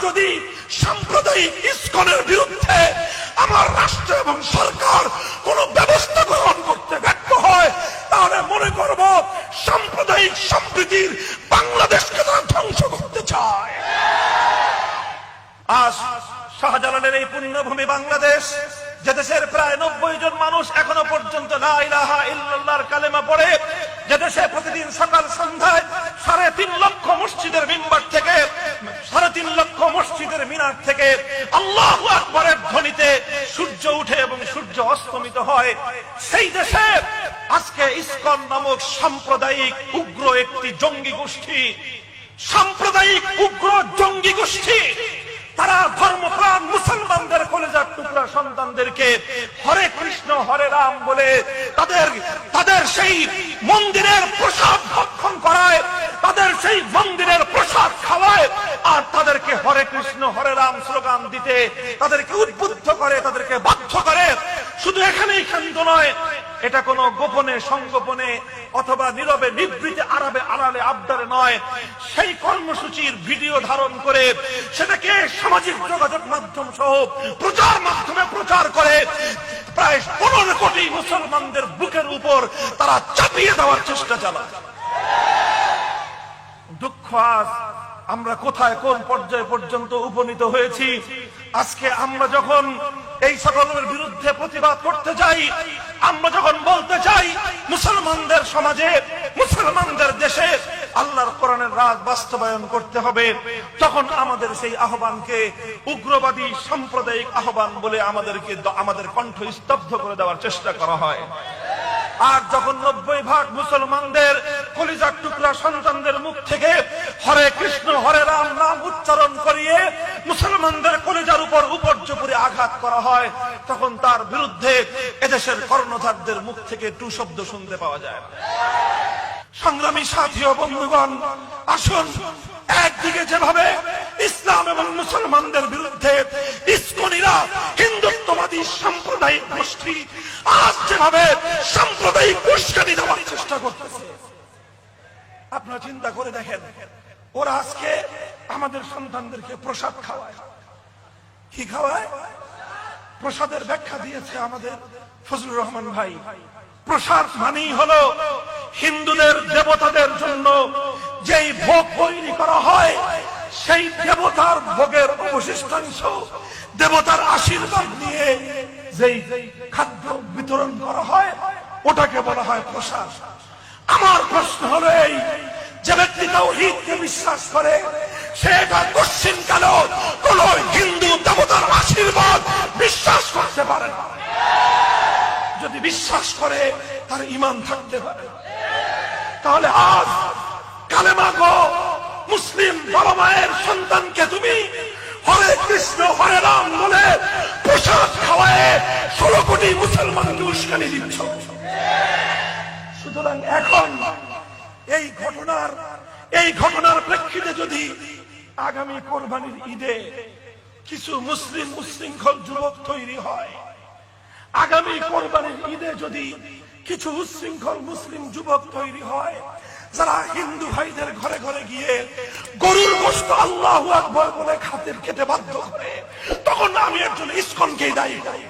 যদি সাম্প্রদায়িক ইসকনের বিরুদ্ধে আমার রাষ্ট্র এবং সরকার কোন ব্যবস্থা গ্রহণ করতে ব্যর্থ হয়, তাহলে মনে করব সাম্প্রদায়িক সম্প্রীতির বাংলাদেশকে তারা ধ্বংস করতে চায়। আজ শাহজালালের এই পুণ্যভূমি বাংলাদেশ, যে দেশের প্রায় 90 জন মানুষ এখনো পর্যন্ত লা ইলাহা ইল্লাল্লাহর কালেমা পড়ে, যে দেশে প্রতিদিন সকাল সন্ধ্যায় 3.5 লক্ষ মসজিদের মিম্বার থেকে 3.5 লক্ষ মসজিদের মিনার থেকে আল্লাহু আকবারের ধ্বনিতে সূর্য উঠে এবং সূর্য অস্তমিত হয়, সেই দেশে আজকে ইসকন নামক সাম্প্রদায়িক উগ্র একটি জঙ্গি গোষ্ঠী, সাম্প্রদায়িক উগ্র জঙ্গি গোষ্ঠী, তারা ধর্মপ্রাণ মুসলমানদের কলেজার টুকরা সন্তানদেরকে হরে কৃষ্ণ হরে রাম বলে তাদের সেই মন্দিরের প্রসাদ ভক্ষণ করায়, তাদের সেই মন্দিরের প্রসাদ খাওয়ায়, আর তাদেরকে হরে কৃষ্ণ হরে রাম স্লোগান দিতে তাদেরকে উদ্বুদ্ধ করে, তাদেরকে বাধ্য করে। শুধু এখানেই ক্ষান্ত নয়, এটা কোনো গোপনে সংগোপনে অথবা নীরবে নিভৃতে আড়ালে আবদারে নয়, সেই কর্মসূচির ভিডিও ধারণ করে সেটাকে সামাজিক যোগাযোগ মাধ্যম সহ প্রচার মাধ্যমে প্রচার করে প্রায় 15 কোটি মুসলমানদের বুকের উপর তারা চাপিয়ে দেওয়ার চেষ্টা চালায়। দুঃখ আজ আমরা কোথায় কোন পর্যায়ে পর্যন্ত উপনীত হয়েছি। আজকে আমরা যখন এই সকলের বিরুদ্ধে প্রতিবাদ করতে যাই, আমরা যখন বলতে চাই মুসলমানদের সমাজে মুসলমানদের দেশে আল্লাহর কোরআনের রাজ বাস্তবায়ন করতে হবে, তখন আমাদের সেই আহ্বানকে উগ্রবাদী সাম্প্রদায়িক আহ্বান বলে আমাদের কণ্ঠ স্তব্ধ করে দেওয়ার চেষ্টা করা হয়। আর যখন 90% মুসলমানদের কলিজার টুকরা সন্তানদের মুখ থেকে হরে কৃষ্ণ হরে রাম নাম উচ্চারণ করিয়ে মুসলমানদের কলিজার উপর উপর্যুপরি আঘাত করা হয়, তখন তার বিরুদ্ধে এদেশের কর্ণধারদের মুখ থেকে টু শব্দ শুনতে পাওয়া যায়। সংগ্রামী সাথী ও বন্ধুগণ, আসুন একদিকে যেভাবে ইসলাম এবং মুসলমানদের বিরুদ্ধে ইসকনিরা হিন্দুত্ববাদী সাম্প্রদায়িক গোষ্ঠী আজ যেভাবে সাম্প্রদায়িক উস্কানি দেওয়ার চেষ্টা করতেছে, আপনারা চিন্তা করে দেখেন, ওরা আজকে আমাদের সন্তানদেরকে প্রসাদ খাওয়ায়। কি খাওয়ায়? প্রসাদের ব্যাখ্যা দিয়েছে আমাদের ফজলুর রহমান ভাই। প্রসাদ মানেই হলো হিন্দুদের দেবতাদের জন্য যেই ভোগ তৈরি করা হয়, সেই দেবতার ভোগের অবশিষ্টাংশ, দেবতার আশীর্বাদ নিয়ে যেই খাদ্য বিতরণ করা হয়, ওটাকে বলা হয় প্রসাদ। আমার প্রশ্ন হলো এই, যে ব্যক্তি তাওহীদকে বিশ্বাস করে সেটা কোশ্চিন কালো কোন হিন্দু দেবতার আশীর্বাদ বিশ্বাস করতে পারে না। যদি বিশ্বাস করে তার ঈমান থাকতে পারে। তাহলে আজ কালেমা গো মুসলিম বাবা মায়ের সন্তানকে তুমি হরে কৃষ্ণ হরে রাম বলে প্রসাদ খাওয়ায় 16 কোটি মুসলমানকে উস্কানি দিচ্ছ। সুতরাং এখন এই ঘটনার প্রেক্ষিতে যদি আগামী কোরবানির ঈদে কিছু মুসলিম উচ্ছৃঙ্খল যুবক তৈরি হয়, আগামী কোরবানির ঈদে যদি কিছু উচ্ছৃঙ্খল মুসলিম যুবক তৈরি হয় যারা হিন্দু ভাইদের ঘরে ঘরে গিয়ে গরুর গোশত আল্লাহু আকবার বলে খেতে বাধ্য করে, তখন আমি একজন ইসকনকেই দায়ী করি।